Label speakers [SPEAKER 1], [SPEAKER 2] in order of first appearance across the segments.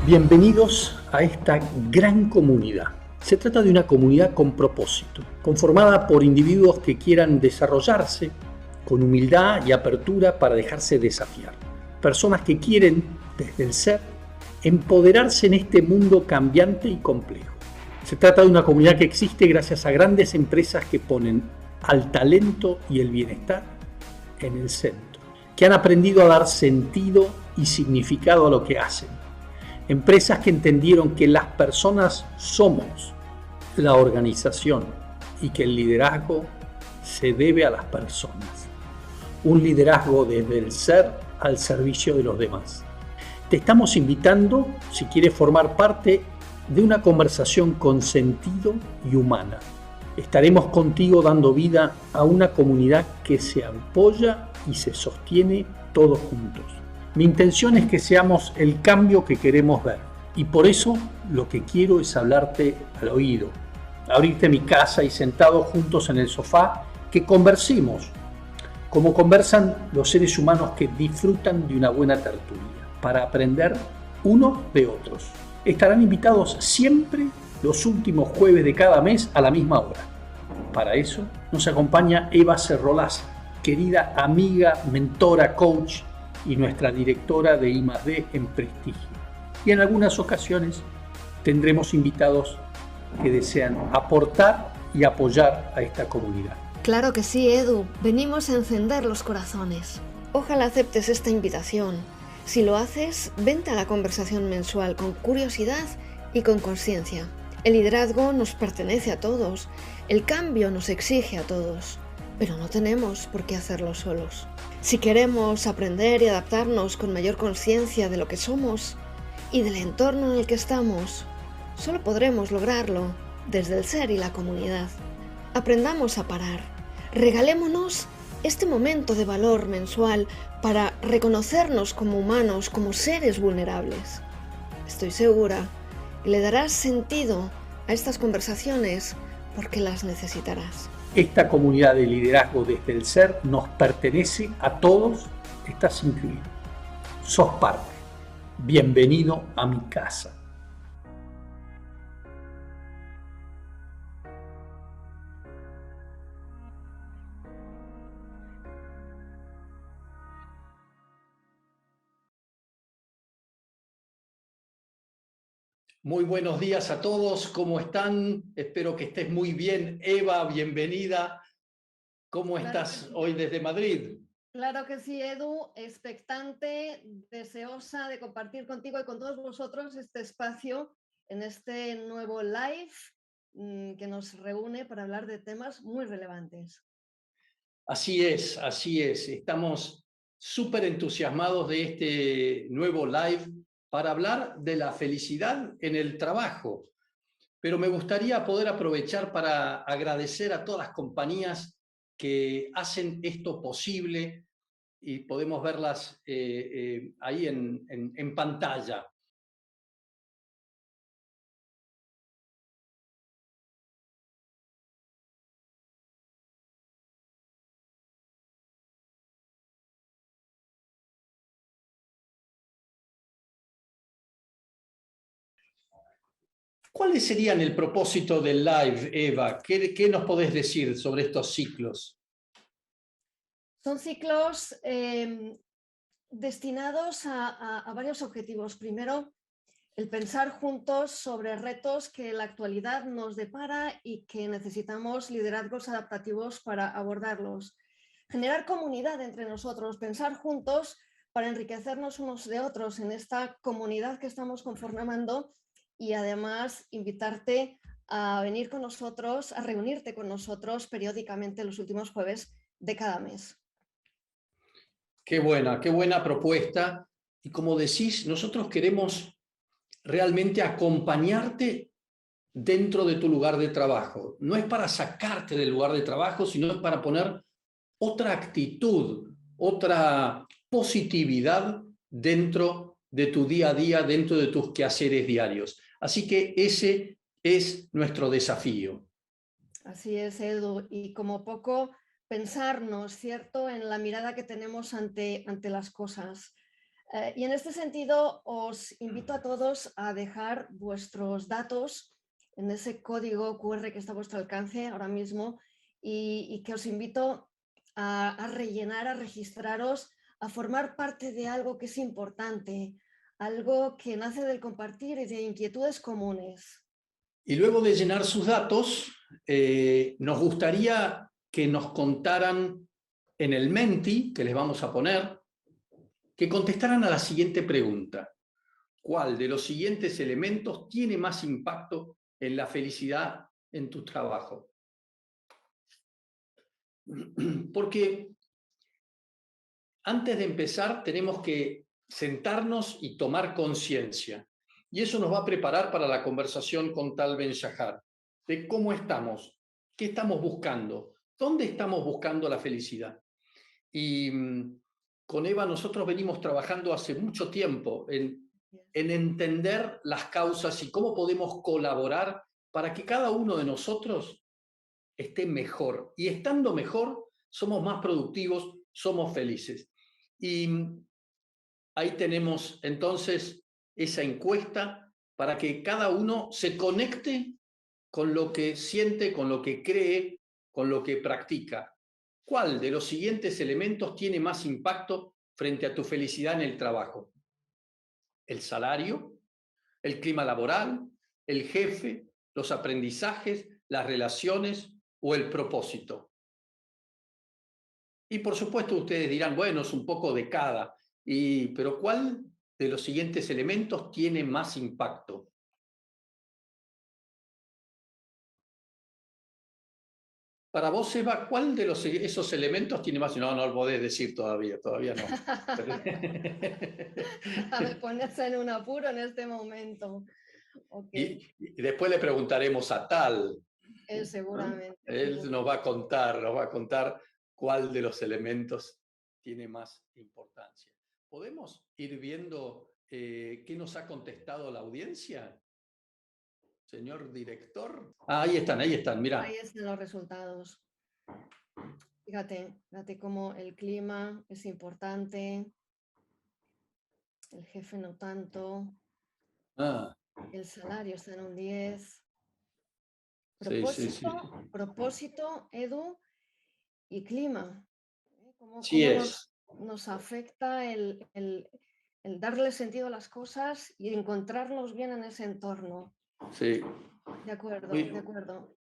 [SPEAKER 1] Bienvenidos a esta gran comunidad. Se trata de una comunidad con propósito, conformada por individuos que quieran desarrollarse con humildad y apertura para dejarse desafiar. Personas que quieren, desde el ser, empoderarse en este mundo cambiante y complejo. Se trata de una comunidad que existe gracias a grandes empresas que ponen al talento y el bienestar en el centro, que han aprendido a dar sentido y significado a lo que hacen. Empresas que entendieron que las personas somos la organización y que el liderazgo se debe a las personas. Un liderazgo desde el ser al servicio de los demás. Te estamos invitando, si quieres formar parte de una conversación con sentido y humana. Estaremos contigo dando vida a una comunidad que se apoya y se sostiene todos juntos. Mi intención es que seamos el cambio que queremos ver y por eso lo que quiero es hablarte al oído, abrirte mi casa y sentados juntos en el sofá que conversemos, como conversan los seres humanos que disfrutan de una buena tertulia, para aprender unos de otros. Estarán invitados siempre los últimos jueves de cada mes a la misma hora. Para eso nos acompaña Eva Cerrolás, querida amiga, mentora, coach y nuestra directora de I+D en Prestigio. Y en algunas ocasiones tendremos invitados que desean aportar y apoyar a esta comunidad.
[SPEAKER 2] Claro que sí, Edu. Venimos a encender los corazones. Ojalá aceptes esta invitación. Si lo haces, vente a la conversación mensual con curiosidad y con conciencia. El liderazgo nos pertenece a todos. El cambio nos exige a todos. Pero no tenemos por qué hacerlo solos. Si queremos aprender y adaptarnos con mayor conciencia de lo que somos y del entorno en el que estamos, solo podremos lograrlo desde el ser y la comunidad. Aprendamos a parar. Regalémonos este momento de valor mensual para reconocernos como humanos, como seres vulnerables. Estoy segura que le darás sentido a estas conversaciones porque las necesitarás.
[SPEAKER 1] Esta comunidad de liderazgo desde el ser nos pertenece a todos, estás incluido. Sos parte. Bienvenido a mi casa. Muy buenos días a todos, ¿cómo están? Espero que estés muy bien. Eva, bienvenida. ¿Cómo estás hoy desde Madrid?
[SPEAKER 2] Claro que sí, Edu, expectante, deseosa de compartir contigo y con todos vosotros este espacio en este nuevo live que nos reúne para hablar de temas muy relevantes.
[SPEAKER 1] Así es, así es. Estamos súper entusiasmados de este nuevo live para hablar de la felicidad en el trabajo. Pero me gustaría poder aprovechar para agradecer a todas las compañías que hacen esto posible y podemos verlas ahí en pantalla. ¿Cuáles serían el propósito del live, Eva? ¿Qué nos podés decir sobre estos ciclos?
[SPEAKER 2] Son ciclos destinados a varios objetivos. Primero, el pensar juntos sobre retos que la actualidad nos depara y que necesitamos liderazgos adaptativos para abordarlos. Generar comunidad entre nosotros, pensar juntos para enriquecernos unos de otros en esta comunidad que estamos conformando y además invitarte a venir con nosotros, a reunirte con nosotros periódicamente los últimos jueves de cada mes.
[SPEAKER 1] Qué buena propuesta. Y como decís, nosotros queremos realmente acompañarte dentro de tu lugar de trabajo. No es para sacarte del lugar de trabajo, sino para poner otra actitud, otra positividad dentro de tu día a día, dentro de tus quehaceres diarios. Así que ese es nuestro desafío.
[SPEAKER 2] Así es, Edu. Y como poco pensarnos, ¿cierto?, en la mirada que tenemos ante las cosas. Y en este sentido, os invito a todos a dejar vuestros datos en ese código QR que está a vuestro alcance ahora mismo y que os invito a rellenar, a registraros, a formar parte de algo que es importante, algo que nace del compartir y de inquietudes comunes.
[SPEAKER 1] Y luego de llenar sus datos, nos gustaría que nos contaran en el Menti, que les vamos a poner, que contestaran a la siguiente pregunta. ¿Cuál de los siguientes elementos tiene más impacto en la felicidad en tu trabajo? Porque antes de empezar tenemos que sentarnos y tomar conciencia. Y eso nos va a preparar para la conversación con Tal Ben-Shahar, de cómo estamos, qué estamos buscando, dónde estamos buscando la felicidad. Y con Eva nosotros venimos trabajando hace mucho tiempo en entender las causas y cómo podemos colaborar para que cada uno de nosotros esté mejor. Y estando mejor, somos más productivos, somos felices. Y ahí tenemos entonces esa encuesta para que cada uno se conecte con lo que siente, con lo que cree, con lo que practica. ¿Cuál de los siguientes elementos tiene más impacto frente a tu felicidad en el trabajo? ¿El salario? ¿El clima laboral? ¿El jefe? ¿Los aprendizajes? ¿Las relaciones? ¿O el propósito? Y por supuesto ustedes dirán, bueno, es un poco de cada, pero ¿cuál de los siguientes elementos tiene más impacto? Para vos, Eva, ¿cuál de esos elementos tiene más? No, no lo podés decir todavía no.
[SPEAKER 2] Me pones en un apuro en este momento. Okay.
[SPEAKER 1] Y después le preguntaremos a Tal.
[SPEAKER 2] Seguramente.
[SPEAKER 1] Él nos va a contar cuál de los elementos tiene más importancia. ¿Podemos ir viendo qué nos ha contestado la audiencia? Señor director. Ahí están, mirá.
[SPEAKER 2] Ahí están los resultados. Fíjate cómo el clima es importante, el jefe no tanto, el salario está en un 10. Propósito,
[SPEAKER 1] Sí.
[SPEAKER 2] propósito, Edu, y clima. ¿Cómo nos afecta el darle sentido a las cosas y encontrarnos bien en ese entorno?
[SPEAKER 1] Sí.
[SPEAKER 2] De acuerdo.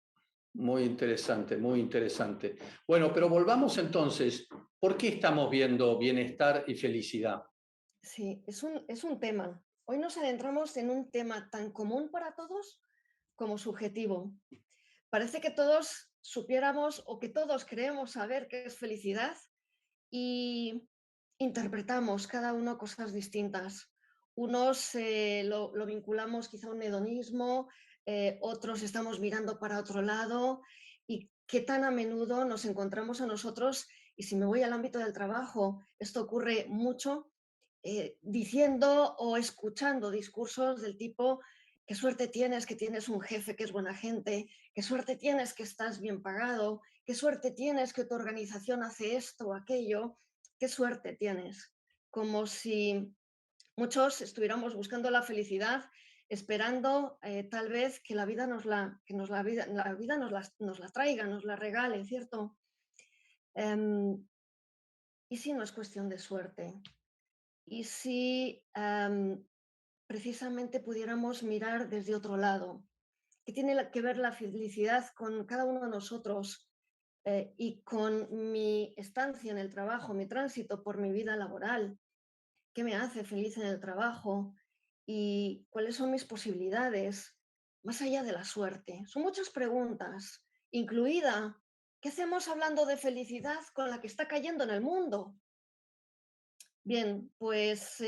[SPEAKER 1] Muy interesante, muy interesante. Bueno, pero volvamos entonces. ¿Por qué estamos viendo bienestar y felicidad?
[SPEAKER 2] Sí, es un tema. Hoy nos adentramos en un tema tan común para todos como subjetivo. Parece que todos supiéramos o que todos creemos saber qué es felicidad y interpretamos cada uno cosas distintas. Unos lo vinculamos quizá a un hedonismo, otros estamos mirando para otro lado y qué tan a menudo nos encontramos a nosotros, y si me voy al ámbito del trabajo, esto ocurre mucho, diciendo o escuchando discursos del tipo: qué suerte tienes que tienes un jefe que es buena gente, qué suerte tienes que estás bien pagado, qué suerte tienes que tu organización hace esto o aquello, qué suerte tienes. Como si muchos estuviéramos buscando la felicidad esperando tal vez que la vida nos la traiga, nos la regale, ¿cierto? ¿Y si no es cuestión de suerte? ¿Y si precisamente pudiéramos mirar desde otro lado? ¿Qué tiene que ver la felicidad con cada uno de nosotros y con mi estancia en el trabajo, mi tránsito por mi vida laboral? ¿Qué me hace feliz en el trabajo? ¿Y cuáles son mis posibilidades más allá de la suerte? Son muchas preguntas, incluida, ¿qué hacemos hablando de felicidad con la que está cayendo en el mundo? Bien, pues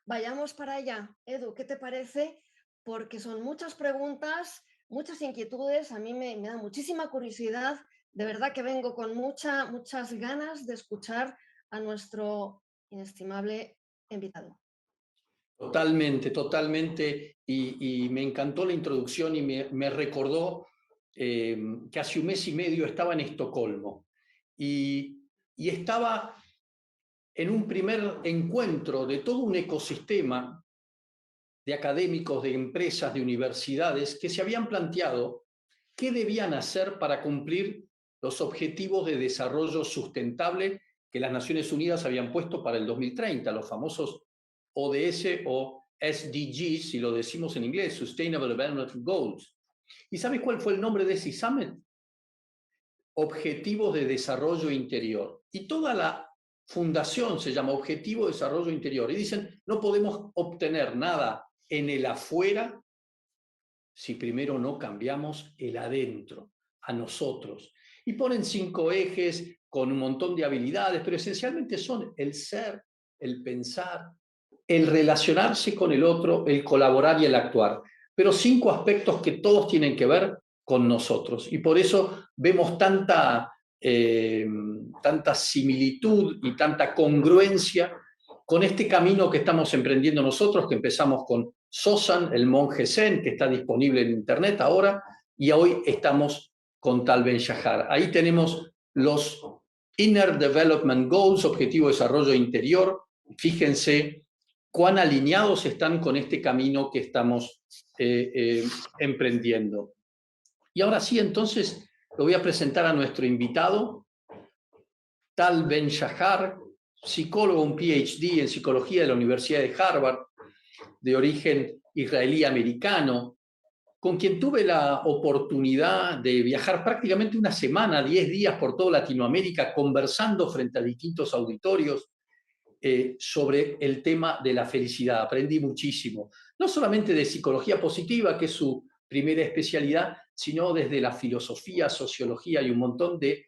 [SPEAKER 2] vayamos para allá. Edu, ¿qué te parece? Porque son muchas preguntas, muchas inquietudes, a mí me da muchísima curiosidad, de verdad que vengo con muchas ganas de escuchar a nuestro inestimable invitado.
[SPEAKER 1] Totalmente, y me encantó la introducción y me recordó que hace un mes y medio estaba en Estocolmo y estaba en un primer encuentro de todo un ecosistema de académicos, de empresas, de universidades, que se habían planteado qué debían hacer para cumplir los objetivos de desarrollo sustentable que las Naciones Unidas habían puesto para el 2030, los famosos ODS o SDGs, si lo decimos en inglés, Sustainable Development Goals. ¿Y sabes cuál fue el nombre de ese summit? Objetivos de Desarrollo Interior. Y toda la fundación se llama Objetivo de Desarrollo Interior. Y dicen, no podemos obtener nada en el afuera si primero no cambiamos el adentro, a nosotros. Y ponen 5 ejes con un montón de habilidades, pero esencialmente son el ser, el pensar, el relacionarse con el otro, el colaborar y el actuar. Pero 5 aspectos que todos tienen que ver con nosotros. Y por eso vemos tanta similitud y tanta congruencia con este camino que estamos emprendiendo nosotros, que empezamos con Sosan, el monje zen, que está disponible en internet ahora, y hoy estamos con Tal Ben-Shahar. Ahí tenemos los Inner Development Goals, Objetivo de Desarrollo Interior. Fíjense cuán alineados están con este camino que estamos emprendiendo. Y ahora sí, entonces, lo voy a presentar a nuestro invitado, Tal Ben-Shahar, psicólogo, un PhD en psicología de la Universidad de Harvard, de origen israelí-americano, con quien tuve la oportunidad de viajar prácticamente una semana, 10 días por toda Latinoamérica, conversando frente a distintos auditorios sobre el tema de la felicidad. Aprendí muchísimo, no solamente de psicología positiva, que es su primera especialidad, sino desde la filosofía, sociología y un montón de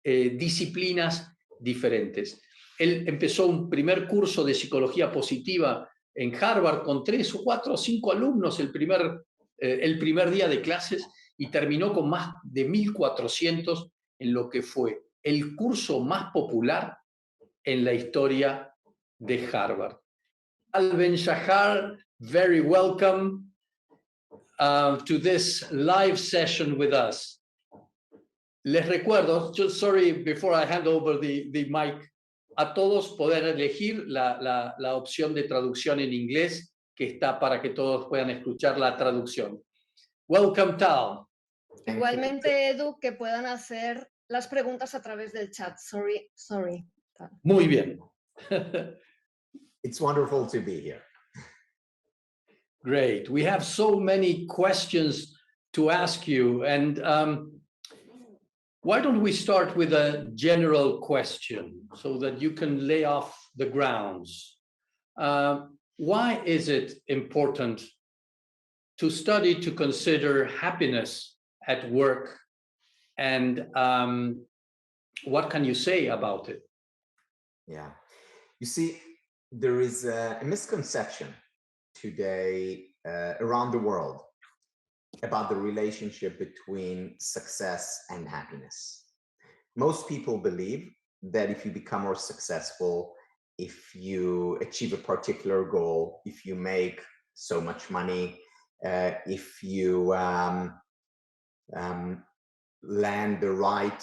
[SPEAKER 1] disciplinas diferentes. Él empezó un primer curso de psicología positiva en Harvard con 3 o 4 o 5 alumnos el primer día de clases y terminó con más de 1.400 en lo que fue el curso más popular en la historia de Harvard. Tal Ben-Shahar, very welcome to this live session with us. Les recuerdo, just sorry before I hand over the mic, a todos poder elegir la opción de traducción en inglés que está para que todos puedan escuchar la traducción. Welcome, Tal.
[SPEAKER 2] Igualmente, Edu, que puedan hacer las preguntas a través del chat. Sorry. Tal.
[SPEAKER 1] Muy bien.
[SPEAKER 3] It's wonderful to be here.
[SPEAKER 1] Great. We have so many questions to ask you, and why don't we start with a general question so that you can lay off the grounds? Why is it important to study, to consider happiness at work? And what can you say about it?
[SPEAKER 3] Yeah. You see, there is a misconception today around the world about the relationship between success and happiness. Most people believe that if you become more successful, if you achieve a particular goal, if you make so much money, if you land the right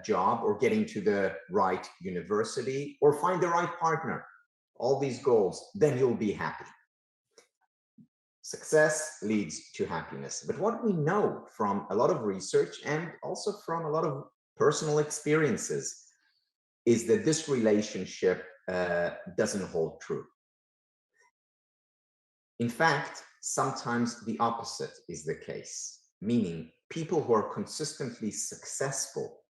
[SPEAKER 3] job or get into the right university or find the right partner, all these goals, then you'll be happy. Success leads to happiness. But what we know from a lot of research and also from a lot of personal experiences is that this relationship doesn't hold true. In fact, sometimes the opposite is the case, meaning people who are consistently successful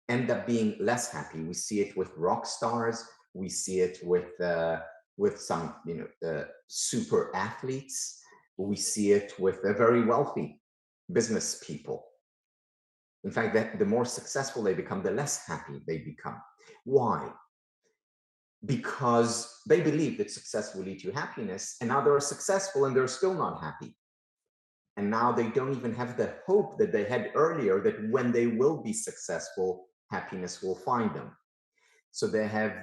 [SPEAKER 3] end up being less happy. We see it with rock stars. We see it with some, super athletes. We see it with very wealthy business people. In fact, the more successful they become, the less happy they become. Why? Because they believe that success will lead to happiness, and now they're successful and they're still not happy. And now they don't even have the hope that they had earlier that when they will be successful, happiness will find them. So they have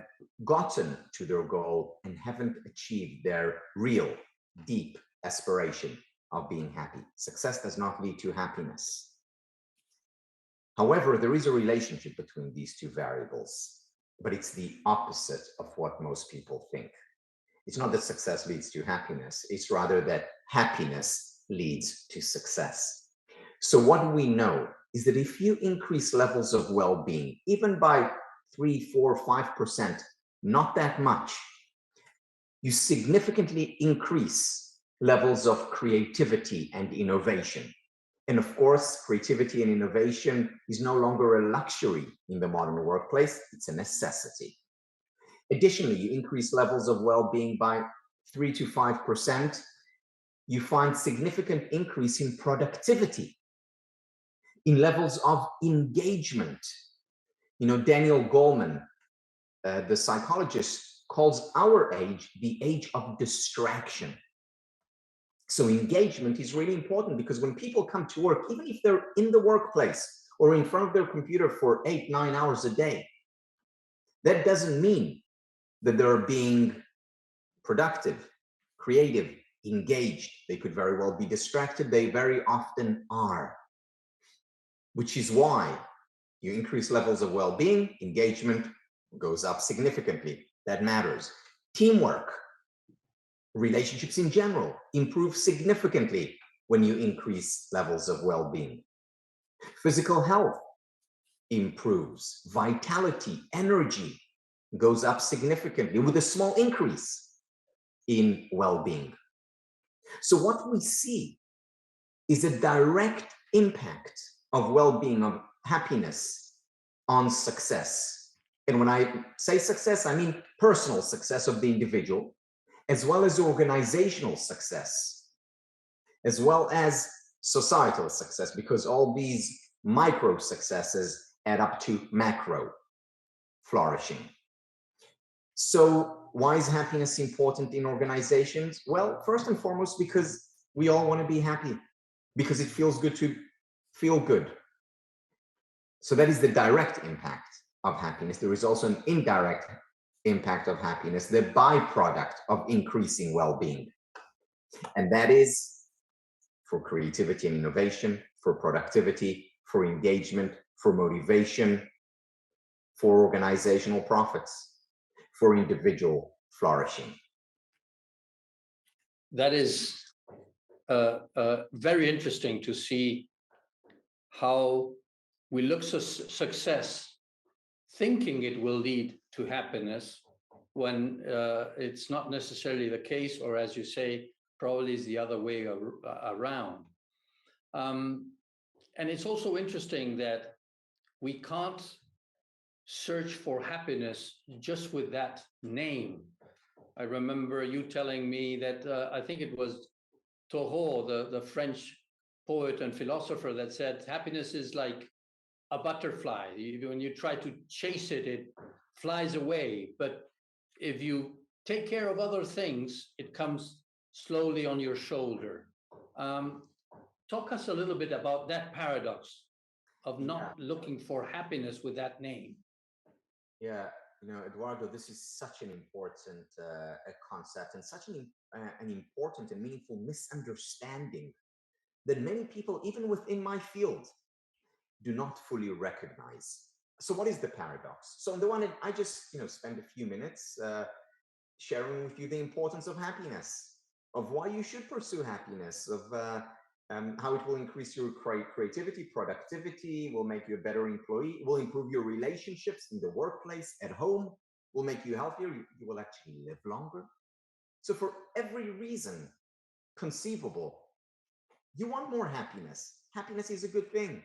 [SPEAKER 3] gotten to their goal and haven't achieved their real, deep aspiration of being happy. Success does not lead to happiness. However, there is a relationship between these two variables. but it's the opposite of what most people think. It's not that success leads to happiness, it's rather that happiness leads to success. So what we know is that if you increase levels of well-being, even by 3, 4, 5%, not that much, you significantly increase levels of creativity and innovation. And of course, creativity and innovation is no longer a luxury in the modern workplace, it's a necessity. Additionally, you increase levels of well-being by 3 to 5%, you find significant increase in productivity, in levels of engagement. Daniel Goleman, the psychologist, calls our age the age of distraction. So engagement is really important because when people come to work, even if they're in the workplace or in front of their computer for 8, 9 hours a day, that doesn't mean that they're being productive, creative, engaged. They could very well be distracted. They very often are, which is why you increase levels of well-being, engagement goes up significantly. That matters. Teamwork, relationships in general improve significantly when you increase levels of well-being. Physical health improves. Vitality, energy goes up significantly with a small increase in well-being. So what we see is a direct impact of well-being, of happiness on success. And when I say success, I mean personal success of the individual, as well as organizational success, as well as societal success, because all these micro successes add up to macro flourishing. So why is happiness important in organizations? Well, first and foremost, because we all want to be happy, because it feels good to feel good. So that is the direct impact of happiness. There is also an indirect impact of happiness, the byproduct of increasing well-being. And that is for creativity and innovation, for productivity, for engagement, for motivation, for organizational profits, for individual flourishing.
[SPEAKER 1] That is very interesting to see how we look for success thinking it will lead to happiness when it's not necessarily the case, or as you say, probably is the other way around. And it's also interesting that we can't search for happiness just with that name. I remember you telling me that I think it was Thoreau, the French poet and philosopher, that said happiness is like a butterfly. When you try to chase it, it flies away. But if you take care of other things, it comes slowly on your shoulder. Talk us a little bit about that paradox of not looking for happiness with that name.
[SPEAKER 3] Yeah, Eduardo, this is such an important concept and such an important and meaningful misunderstanding that many people, even within my field, do not fully recognize. So what is the paradox? So on the one hand, I just spend a few minutes sharing with you the importance of happiness, of why you should pursue happiness, of how it will increase your creativity, productivity, will make you a better employee, will improve your relationships in the workplace, at home, will make you healthier, you will actually live longer. So for every reason conceivable, you want more happiness. Happiness is a good thing.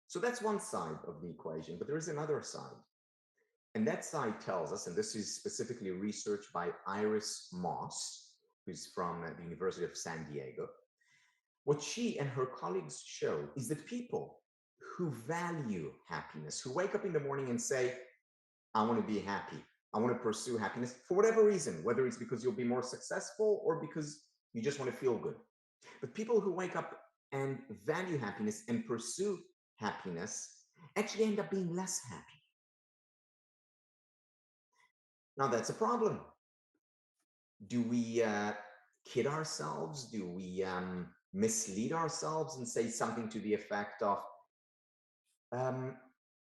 [SPEAKER 3] So that's one side of the equation, but there is another side. And that side tells us, and this is specifically research by Iris Moss, who's from the University of San Diego. What she and her colleagues show is that people who value happiness, who wake up in the morning and say, I want to be happy, I want to pursue happiness for whatever reason, whether it's because you'll be more successful or because you just want to feel good. But people who wake up and value happiness and pursue happiness actually end up being less happy. Now that's a problem. Do we kid ourselves? Do we mislead ourselves and say something to the effect of,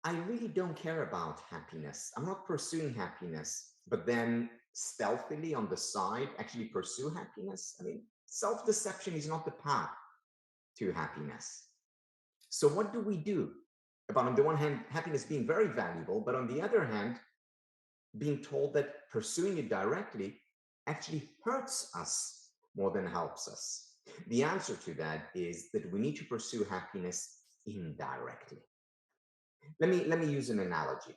[SPEAKER 3] I really don't care about happiness. I'm not pursuing happiness, but then stealthily on the side, actually pursue happiness. I mean, self-deception is not the path to happiness. So what do we do about, on the one hand, happiness being very valuable, but on the other hand, being told that pursuing it directly actually hurts us more than helps us? The answer to that is that we need to pursue happiness indirectly. Let me use an analogy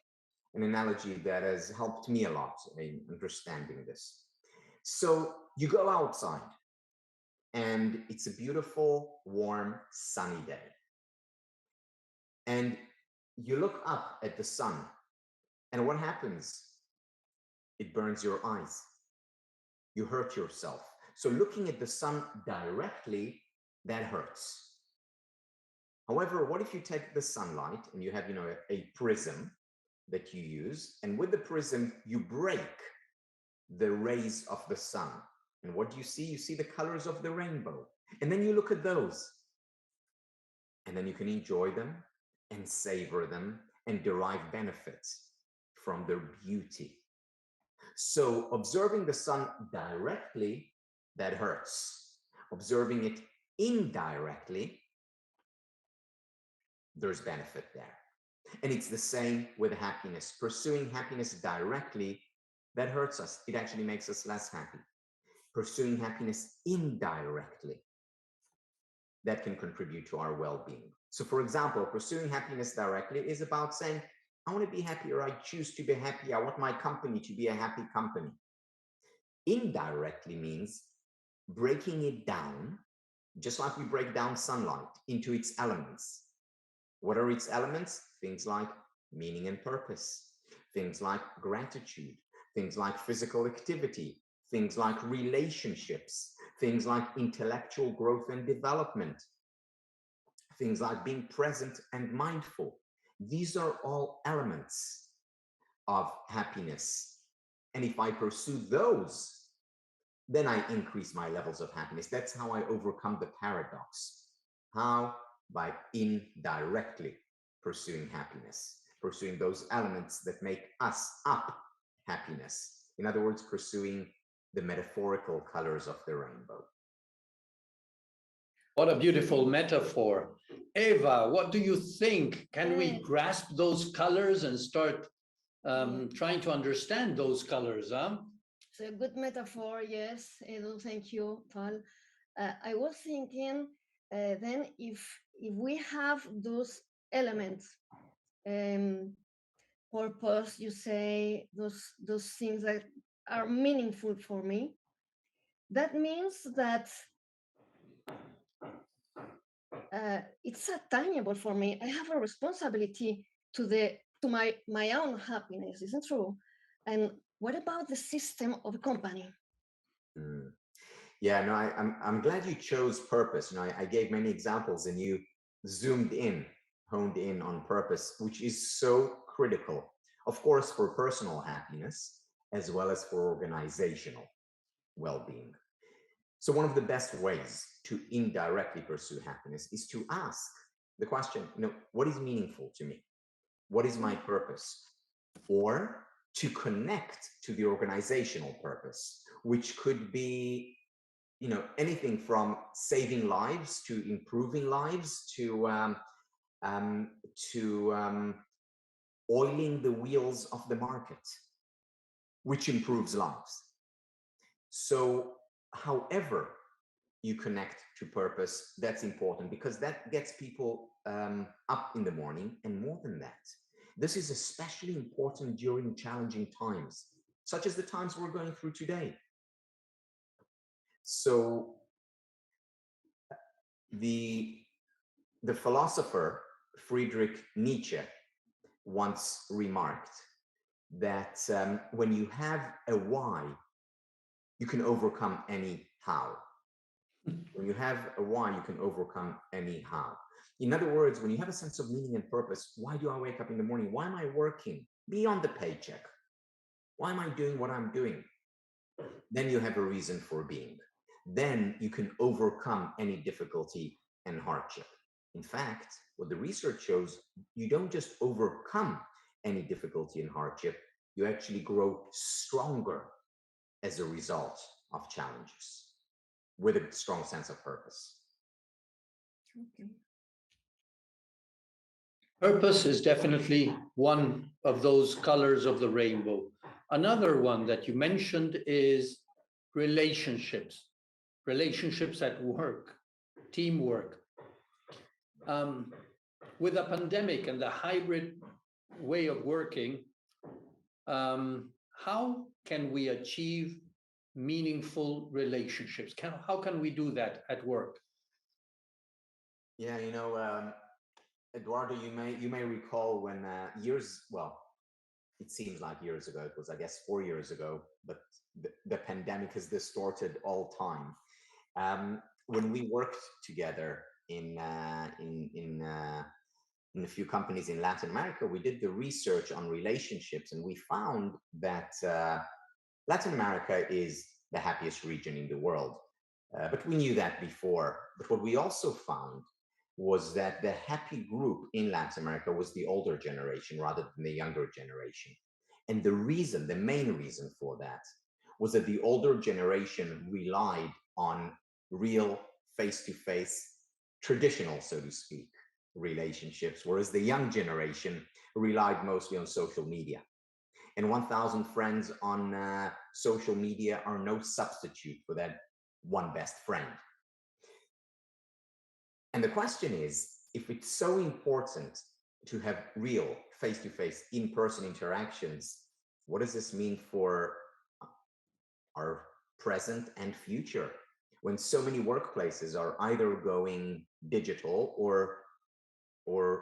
[SPEAKER 3] that has helped me a lot in understanding this. So you go outside and it's a beautiful, warm, sunny day. And you look up at the sun, and what happens? It burns your eyes. You hurt yourself. So looking at the sun directly, that hurts. However, what if you take the sunlight and you have, a prism that you use, and with the prism, you break the rays of the sun. And what do you see? You see the colors of the rainbow. And then you look at those, and then you can enjoy them and savor them and derive benefits from their beauty. So observing the sun directly, that hurts. Observing it indirectly, there's benefit there. And it's the same with happiness. Pursuing happiness directly, that hurts us. It actually makes us less happy. Pursuing happiness indirectly, that can contribute to our well-being. So for example, pursuing happiness directly is about saying, I want to be happy, or I choose to be happy. I want my company to be a happy company. Indirectly means breaking it down, just like we break down sunlight, into its elements. What are its elements? Things like meaning and purpose, things like gratitude, things like physical activity, things like relationships, things like intellectual growth and development, things like being present and mindful. These are all elements of happiness. And if I pursue those, then I increase my levels of happiness. That's how I overcome the paradox. How? By indirectly pursuing happiness, pursuing those elements that make us up happiness. In other words, pursuing the metaphorical colors of the rainbow.
[SPEAKER 1] What a beautiful metaphor. Eva, what do you think? Can we grasp those colors and start trying to understand those colors?
[SPEAKER 2] It's a good metaphor, yes, Edu, thank you, Tal. I was thinking then if we have those elements, purpose, you say, those things that are meaningful for me, that means that it's attainable for me. I have a responsibility to my own happiness, isn't true? And what about the system of a company?
[SPEAKER 3] Yeah, no, I'm glad you chose purpose. I gave many examples, and you honed in on purpose, which is so critical, of course, for personal happiness, as well as for organizational well-being. So one of the best ways to indirectly pursue happiness is to ask the question, what is meaningful to me? What is my purpose? Or to connect to the organizational purpose, which could be anything from saving lives to improving lives to oiling the wheels of the market, which improves lives. So however you connect to purpose, that's important, because that gets people up in the morning. And more than that, this is especially important during challenging times, such as the times we're going through today. So the philosopher Friedrich Nietzsche once remarked that when you have a why, you can overcome any how. When you have a why, you can overcome any how. In other words, when you have a sense of meaning and purpose, why do I wake up in the morning? Why am I working beyond the paycheck? Why am I doing what I'm doing? Then you have a reason for being. Then you can overcome any difficulty and hardship. In fact, what the research shows, you don't just overcome any difficulty and hardship, you actually grow stronger as a result of challenges with a strong sense of purpose.
[SPEAKER 2] Okay.
[SPEAKER 1] Purpose is definitely one of those colors of the rainbow. Another one that you mentioned is relationships, relationships at work, teamwork. With a pandemic and the hybrid way of working, how can we achieve meaningful relationships? How can we do that at work?
[SPEAKER 3] Yeah, Eduardo, you may recall when it seems like years ago. It was, I guess, 4 years ago, but the pandemic has distorted all time. When we worked together in a few companies in Latin America, we did the research on relationships, and we found that Latin America is the happiest region in the world. But we knew that before. But what we also found was that the happy group in Latin America was the older generation rather than the younger generation. And the main reason for that was that the older generation relied on real face-to-face, traditional, so to speak, relationships, whereas the young generation relied mostly on social media. And 1,000 friends on social media are no substitute for that one best friend. And the question is, if it's so important to have real face-to-face, in-person interactions, what does this mean for our present and future, when so many workplaces are either going digital or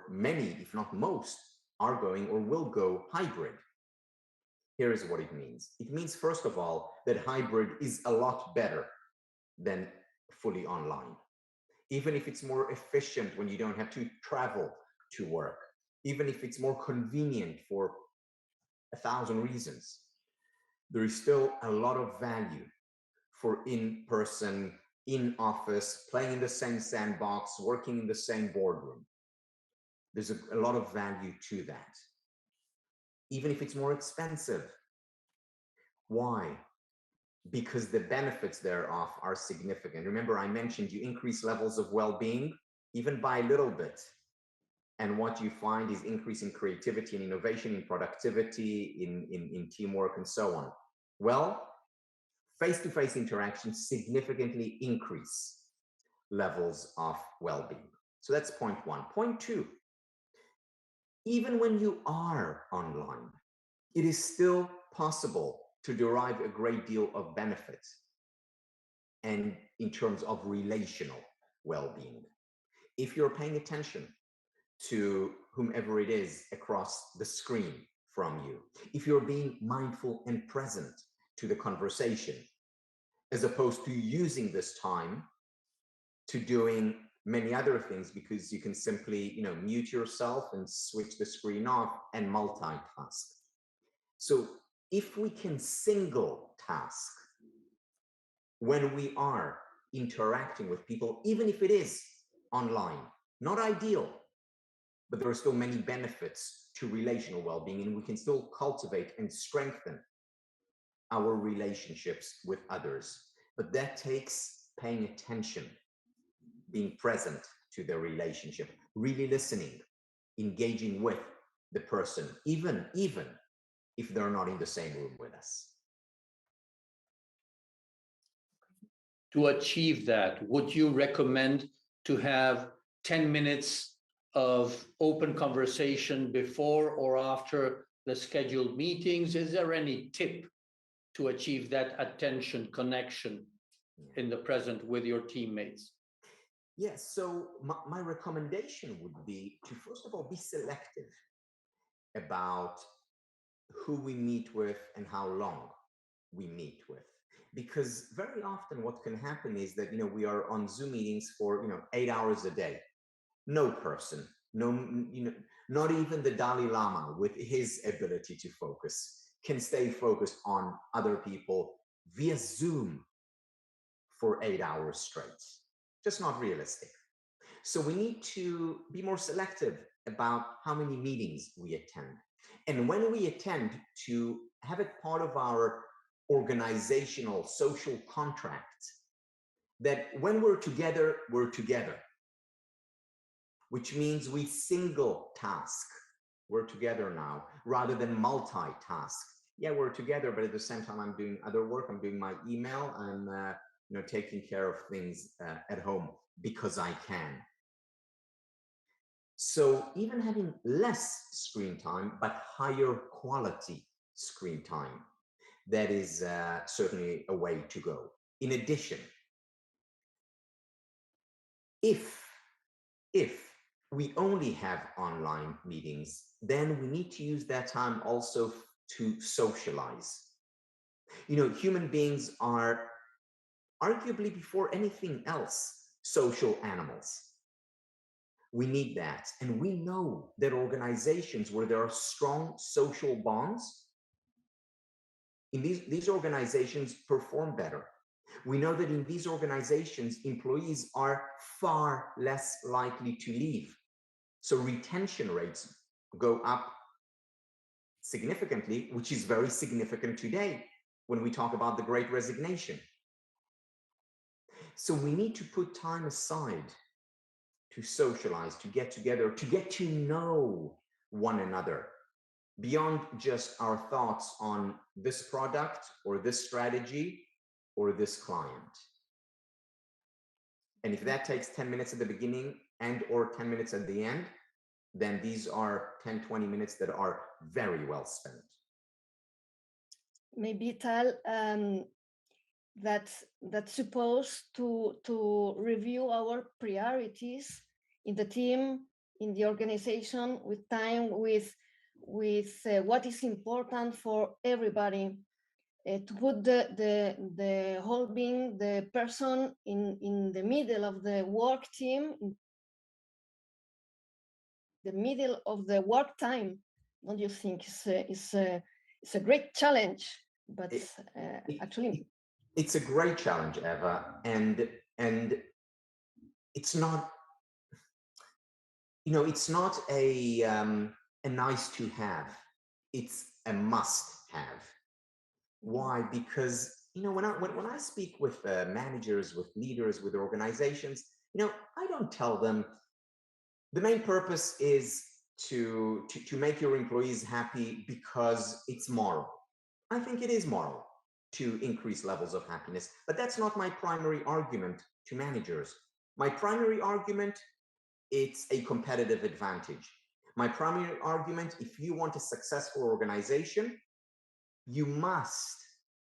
[SPEAKER 3] many, if not most, are going or will go hybrid? Here is what it means. It means, first of all, that hybrid is a lot better than fully online. Even if it's more efficient when you don't have to travel to work, even if it's more convenient for 1,000 reasons, there is still a lot of value for in-person, in-office, playing in the same sandbox, working in the same boardroom. There's a lot of value to that, even if it's more expensive. Why? Because the benefits thereof are significant. Remember, I mentioned you increase levels of well-being, even by a little bit. And what you find is increase in creativity and innovation, in productivity, in teamwork, and so on. Well, face-to-face interactions significantly increase levels of well-being. So that's point one. Point two, even when you are online, it is still possible to derive a great deal of benefit, and in terms of relational well-being. If you're paying attention to whomever it is across the screen from you, if you're being mindful and present to the conversation, as opposed to using this time to doing many other things, because you can simply, mute yourself and switch the screen off and multitask. So if we can single task when we are interacting with people, even if it is online, not ideal, but there are still many benefits to relational well-being, and we can still cultivate and strengthen our relationships with others. But that takes paying attention, being present to the relationship, really listening, engaging with the person, even if they're not in the same room with us.
[SPEAKER 1] To achieve that, would you recommend to have 10 minutes of open conversation before or after the scheduled meetings? Is there any tip to achieve that attention connection in the present with your teammates?
[SPEAKER 3] Yes, so my recommendation would be to, first of all, be selective about who we meet with and how long we meet with. Because very often what can happen is that, we are on Zoom meetings for, 8 hours a day. No person, not even the Dalai Lama with his ability to focus can stay focused on other people via Zoom for 8 hours straight. Just not realistic. So we need to be more selective about how many meetings we attend. And when we attend, to have it part of our organizational social contract that when we're together, which means we single task. We're together now rather than multitask. Yeah, we're together, but at the same time, I'm doing other work. I'm doing my email. I'm taking care of things at home because I can. So even having less screen time, but higher quality screen time, that is certainly a way to go. In addition, if we only have online meetings, then we need to use that time also to socialize. Human beings are arguably before anything else social animals. We need that. And we know that organizations where there are strong social bonds, in these organizations perform better. We know that in these organizations, employees are far less likely to leave. So retention rates go up significantly, which is very significant today when we talk about the Great Resignation. So we need to put time aside to socialize, to get together, to get to know one another beyond just our thoughts on this product or this strategy or this client. And if that takes 10 minutes at the beginning and or 10 minutes at the end, then these are 10, 20 minutes that are very well spent.
[SPEAKER 2] Maybe Tal, that's supposed to review our priorities in the team, in the organization, with time, with what is important for everybody, to put the whole being, the person in the middle of the work team, in the middle of the work time. Don't you think it's a great challenge? But actually,
[SPEAKER 3] it's a great challenge, Eva, and it's not, it's not a nice to have. It's a must have. Why? Because when I speak with managers, with leaders, with organizations, I don't tell them the main purpose is to make your employees happy because it's moral. I think it is moral to increase levels of happiness, but that's not my primary argument to managers. My primary argument, it's a competitive advantage. My primary argument, if you want a successful organization, you must,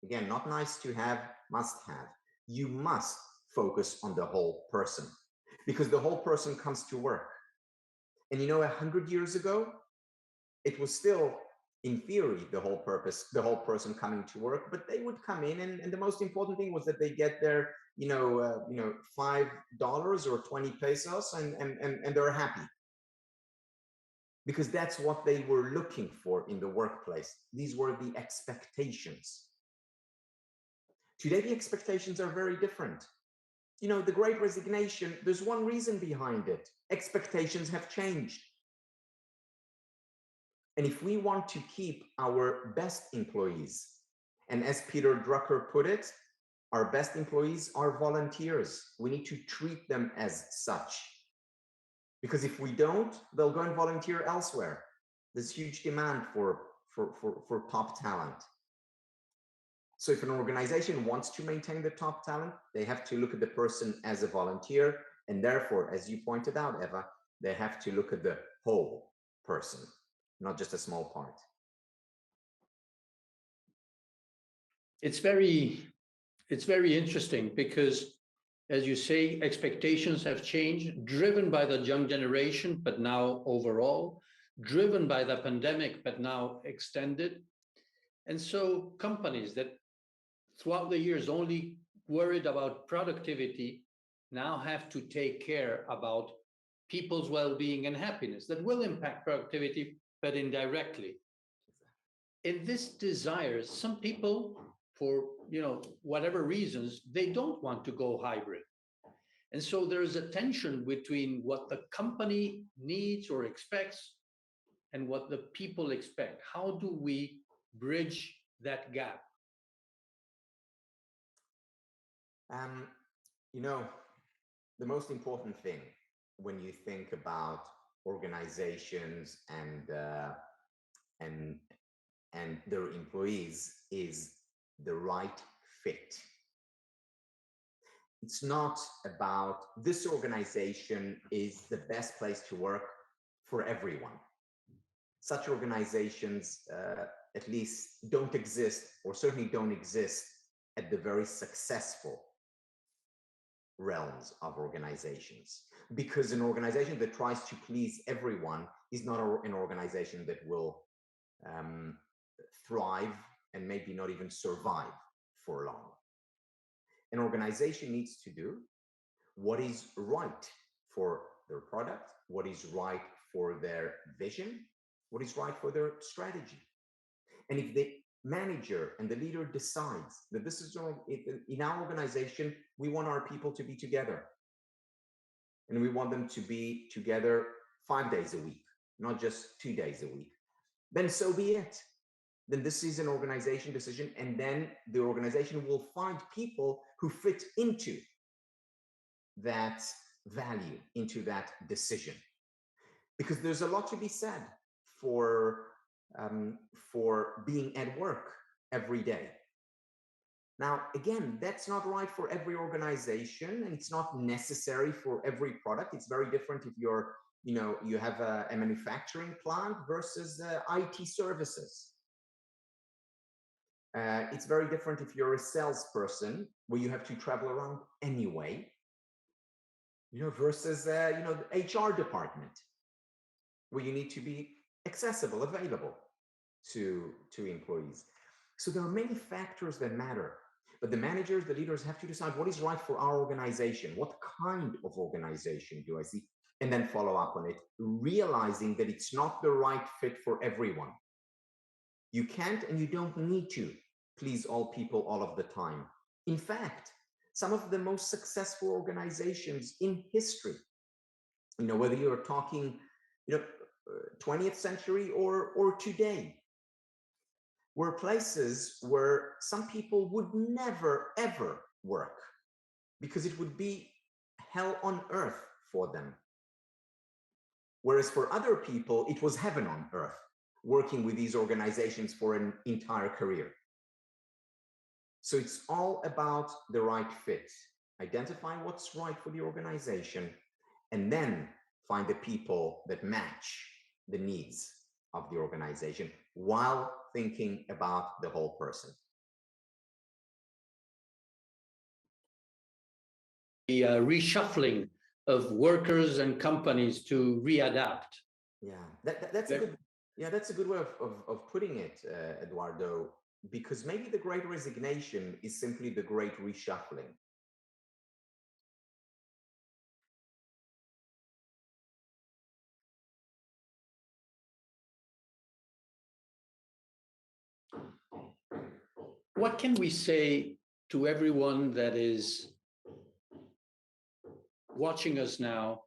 [SPEAKER 3] again, not nice to have, must have, you must focus on the whole person, because the whole person comes to work. And 100 years ago, it was still, in theory, the whole person coming to work, but they would come in, and the most important thing was that they get their, $5 or 20 pesos, and they're happy. Because that's what they were looking for in the workplace. These were the expectations. Today, the expectations are very different. The Great Resignation, there's one reason behind it. Expectations have changed. And if we want to keep our best employees, and as Peter Drucker put it, our best employees are volunteers. We need to treat them as such. Because if we don't, they'll go and volunteer elsewhere. There's huge demand for top talent. So if an organization wants to maintain the top talent, they have to look at the person as a volunteer. And therefore, as you pointed out, Eva, they have to look at the whole person, not just a small part.
[SPEAKER 1] It's very interesting because, as you say, expectations have changed, driven by the young generation, but now overall, driven by the pandemic, but now extended. And so companies that throughout the years only worried about productivity now have to take care about people's well-being and happiness. That will impact productivity, but indirectly. In this desire, some people, for whatever reasons, they don't want to go hybrid. And so there's a tension between what the company needs or expects and what the people expect. How do we bridge that gap?
[SPEAKER 3] You know, the most important thing when you think about organizations and their employees is the right fit. It's not about this organization is the best place to work for everyone. Such organizations at least don't exist, or certainly don't exist at the very successful realms of organizations, because an organization that tries to please everyone is not an organization that will thrive and maybe not even survive for long. An organization needs to do what is right for their product, what is right for their vision, what is right for their strategy. And if the manager and the leader decides that this is in our organization, we want our people to be together, and we want them to be together 5 days a week, not just 2 days a week, then so be it. Then this is an organization decision, and then the organization will find people who fit into that value, into that decision. Because there's a lot to be said for being at work every day. Now, again, that's not right for every organization, and it's not necessary for every product. It's very different if you have a manufacturing plant versus IT services. It's very different if you're a salesperson where you have to travel around anyway, versus the HR department where you need to be accessible, available to employees. So there are many factors that matter, but the managers, the leaders have to decide what is right for our organization. What kind of organization do I see? And then follow up on it, realizing that it's not the right fit for everyone. You can't and you don't need to please all people all of the time. In fact, some of the most successful organizations in history, whether you're talking 20th century or today, were places where some people would never, ever work because it would be hell on earth for them. Whereas for other people, it was heaven on earth, working with these organizations for an entire career. So it's all about the right fit, identifying what's right for the organization, and then find the people that match the needs of the organization while thinking about the whole person.
[SPEAKER 1] The reshuffling of workers and companies to readapt.
[SPEAKER 3] Yeah, that's a good way of putting it, Eduardo, because maybe the great resignation is simply the great reshuffling.
[SPEAKER 1] What can we say to everyone that is watching us now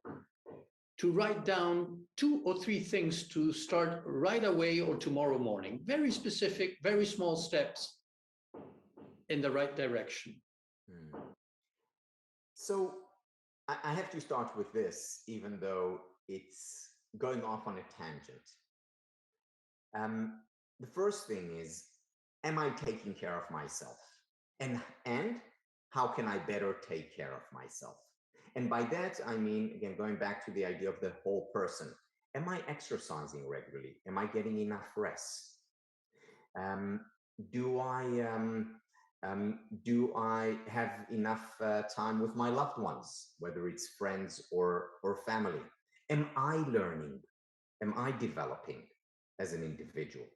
[SPEAKER 1] to write down 2 or 3 things to start right away or tomorrow morning? Very specific, very small steps in the right direction.
[SPEAKER 3] So I have to start with this, even though it's going off on a tangent. The first thing is, am I taking care of myself? And how can I better take care of myself? And by that, I mean, again, going back to the idea of the whole person. Am I exercising regularly? Am I getting enough rest? Do I have enough time with my loved ones, whether it's friends or family? Am I learning? Am I developing as an individual?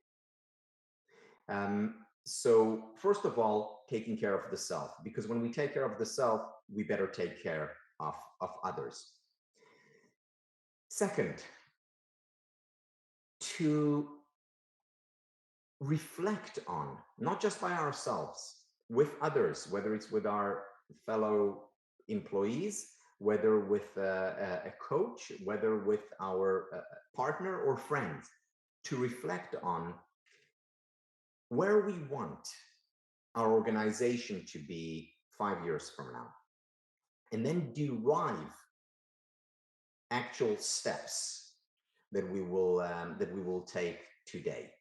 [SPEAKER 3] So first of all, taking care of the self, because when we take care of the self, we better take care of others. Second, to reflect on, not just by ourselves, with others, whether it's with our fellow employees, whether with a coach, whether with our partner or friend, to reflect on where we want our organization to be 5 years from now, and then derive actual steps that we will take today.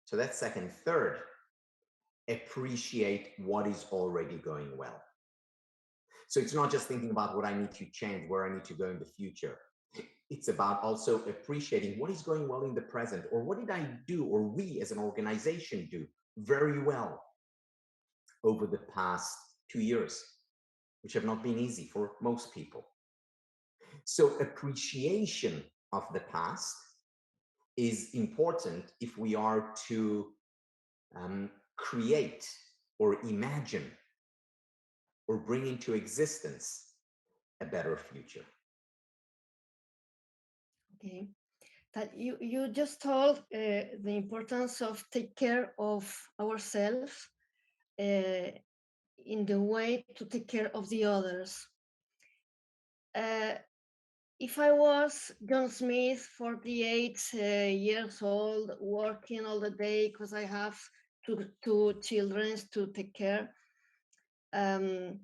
[SPEAKER 3] So that's second. Third, appreciate what is already going well. So it's not just thinking about what I need to change, where I need to go in the future. It's about also appreciating what is going well in the present, or what did I do, or we as an organization do very well over the past 2 years, which have not been easy for most people. So appreciation of the past is important if we are to create or imagine or bring into existence a better future.
[SPEAKER 2] Okay. That you just told the importance of take care of ourselves in the way to take care of the others. If I was John Smith, 48 years old, working all the day because I have two children to take care, in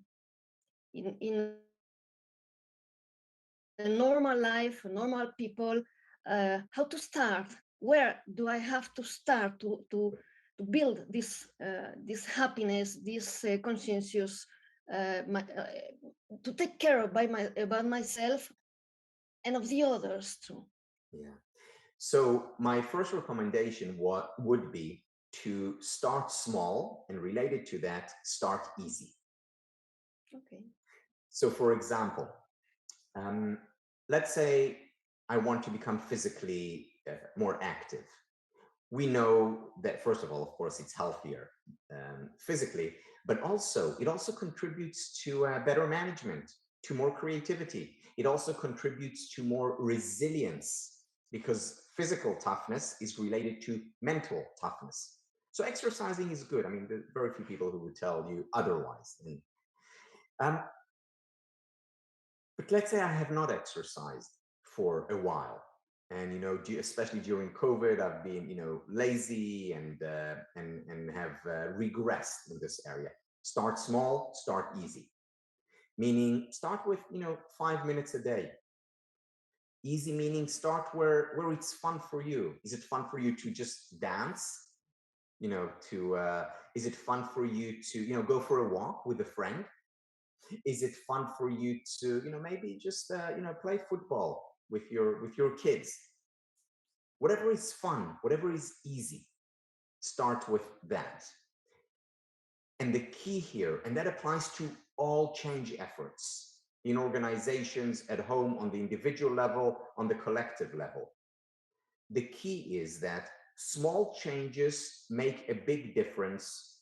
[SPEAKER 2] a normal life, normal people, how to start? Where do I have to start to build this happiness, this conscientious, to take care about myself and of the others too?
[SPEAKER 3] Yeah. So my first recommendation would be to start small, and related to that, start easy.
[SPEAKER 2] Okay.
[SPEAKER 3] So for example, let's say I want to become physically more active. We know that, first of all, of course, it's healthier physically, but also it also contributes to better management, to more creativity. It also contributes to more resilience, because physical toughness is related to mental toughness. So exercising is good. I mean, there are very few people who would tell you otherwise. But let's say I have not exercised for a while, and especially during COVID, I've been lazy and have regressed in this area. Start small, start easy. Meaning, start with 5 minutes a day. Easy meaning start where it's fun for you. Is it fun for you to just dance? Is it fun for you to go for a walk with a friend? Is it fun for you to maybe just play football with your kids? Whatever is fun, whatever is easy, start with that. And the key here, and that applies to all change efforts in organizations, at home, on the individual level, on the collective level. The key is that small changes make a big difference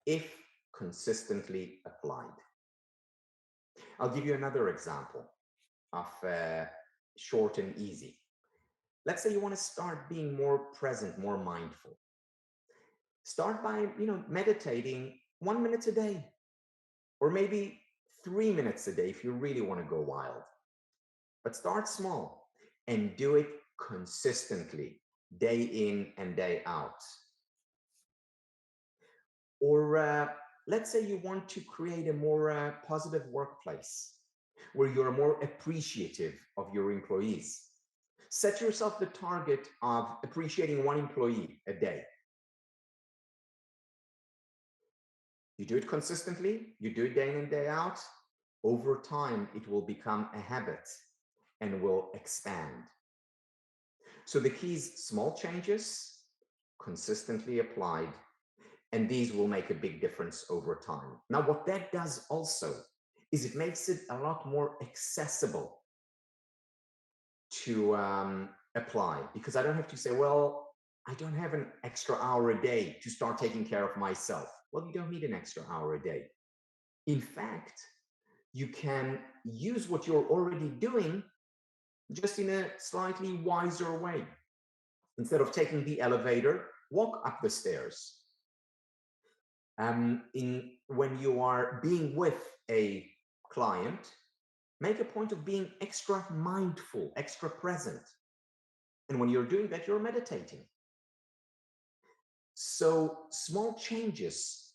[SPEAKER 3] if consistently applied. I'll give you another example of short and easy. Let's say you want to start being more present, more mindful. Start by meditating 1 minute a day, or maybe 3 minutes a day if you really want to go wild. But start small and do it consistently, day in and day out. Or let's say you want to create a more positive workplace where you're more appreciative of your employees. Set yourself the target of appreciating 1 employee a day. You do it consistently, you do it day in and day out. Over time, it will become a habit and will expand. So the key is small changes, consistently applied, and these will make a big difference over time. Now, what that does also is it makes it a lot more accessible to apply, because I don't have to say, well, I don't have an extra hour a day to start taking care of myself. Well, you don't need an extra hour a day. In fact, you can use what you're already doing just in a slightly wiser way. Instead of taking the elevator, walk up the stairs. When you are being with a client, Make a point of being extra mindful, extra present. And when you're doing that, you're meditating. So small changes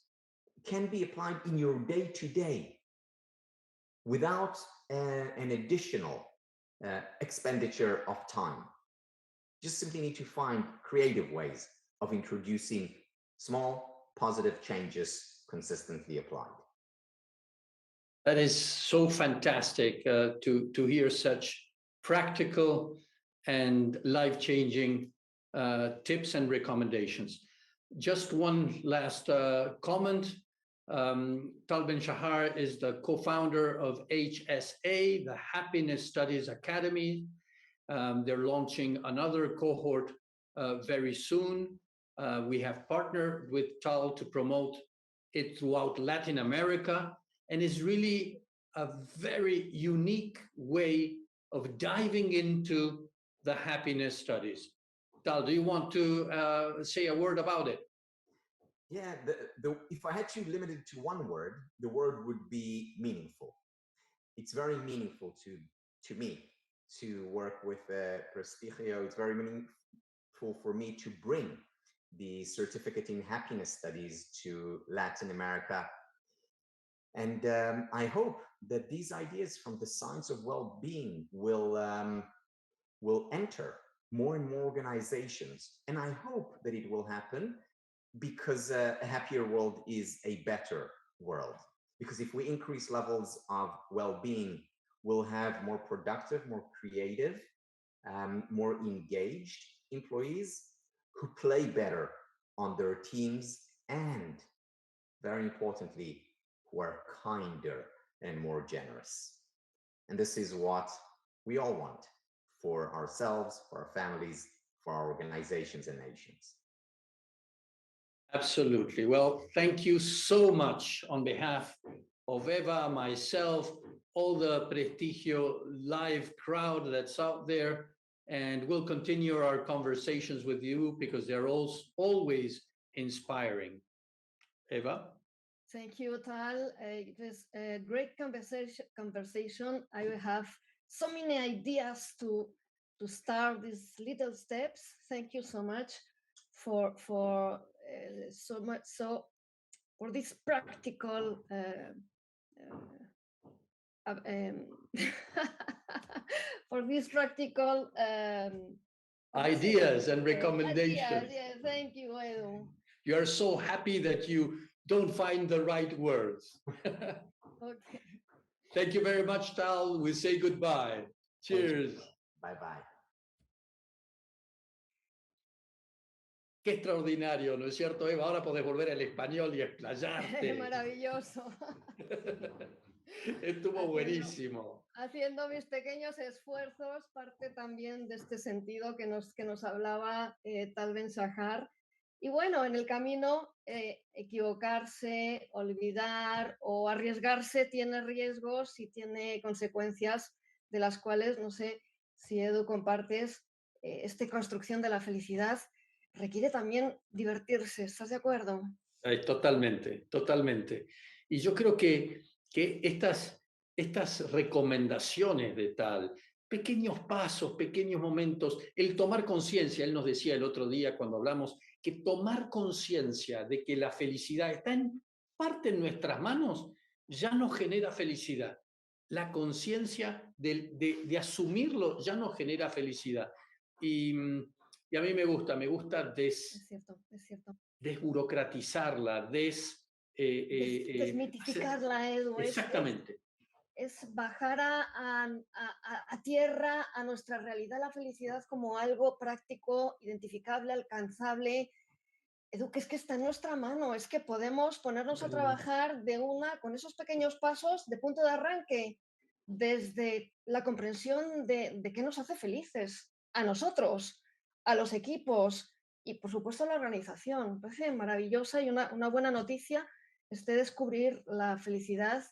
[SPEAKER 3] can be applied in your day-to-day without an additional expenditure of time. Just simply need to find creative ways of introducing small positive changes consistently applied.
[SPEAKER 1] That is so fantastic to hear such practical and life-changing tips and recommendations. Just one last comment. Tal Ben-Shahar is the co-founder of HSA, the Happiness Studies Academy. They're launching another cohort very soon. We have partnered with Tal to promote it throughout Latin America, and it's really a very unique way of diving into the happiness studies. Tal, do you want to say a word about it?
[SPEAKER 3] Yeah, if I had to limit it to one word, the word would be meaningful. It's very meaningful to me to work with Prestigio. It's very meaningful for me to bring the certificate in happiness studies to Latin America. And I hope that these ideas from the science of well-being will enter more and more organizations. And I hope that it will happen because a happier world is a better world. Because if we increase levels of well-being, we'll have more productive, more creative, more engaged employees who play better on their teams and, very importantly, who are kinder and more generous. And this is what we all want for ourselves, for our families, for our organizations and nations.
[SPEAKER 1] Absolutely. Well, thank you so much on behalf of Eva, myself, all the Prestigio live crowd that's out there. And we'll continue our conversations with you because they're always inspiring. Eva?
[SPEAKER 2] Thank you, Tal. It was a great conversation. I will have so many ideas to start these little steps. Thank you so much for this practical for these practical
[SPEAKER 1] ideas and recommendations.
[SPEAKER 2] Ideas. Yeah, thank you, Edu.
[SPEAKER 1] You are so happy that you don't find the right words.
[SPEAKER 2] Okay.
[SPEAKER 1] Thank you very much, Tal. We say goodbye. Cheers.
[SPEAKER 3] Bye-bye.
[SPEAKER 1] Qué extraordinario, ¿no es cierto, Eva? Ahora podés volver al español y explayarte.
[SPEAKER 2] Maravilloso.
[SPEAKER 1] Estuvo buenísimo.
[SPEAKER 2] Haciendo mis pequeños esfuerzos, parte también de este sentido que nos hablaba Tal Ben-Shahar. Y bueno, en el camino, equivocarse, olvidar o arriesgarse tiene riesgos y tiene consecuencias de las cuales, no sé si Edu compartes, esta construcción de la felicidad requiere también divertirse. ¿Estás de acuerdo?
[SPEAKER 1] Totalmente, totalmente. Y yo creo que estas recomendaciones de Tal, pequeños pasos, pequeños momentos, el tomar conciencia, él nos decía el otro día cuando hablamos, que tomar conciencia de que la felicidad está en parte en nuestras manos, ya nos genera felicidad. La conciencia de asumirlo ya nos genera felicidad. Y a mí me gusta
[SPEAKER 2] es cierto.
[SPEAKER 1] desburocratizarla,
[SPEAKER 2] desmitificarla, Edu.
[SPEAKER 1] Exactamente.
[SPEAKER 2] Es bajar a tierra, a nuestra realidad, la felicidad como algo práctico, identificable, alcanzable. Edu, que es que está en nuestra mano, es que podemos ponernos a trabajar con esos pequeños pasos de punto de arranque, desde la comprensión de qué nos hace felices, a nosotros, a los equipos y, por supuesto, a la organización. Me parece maravillosa y una buena noticia descubrir la felicidad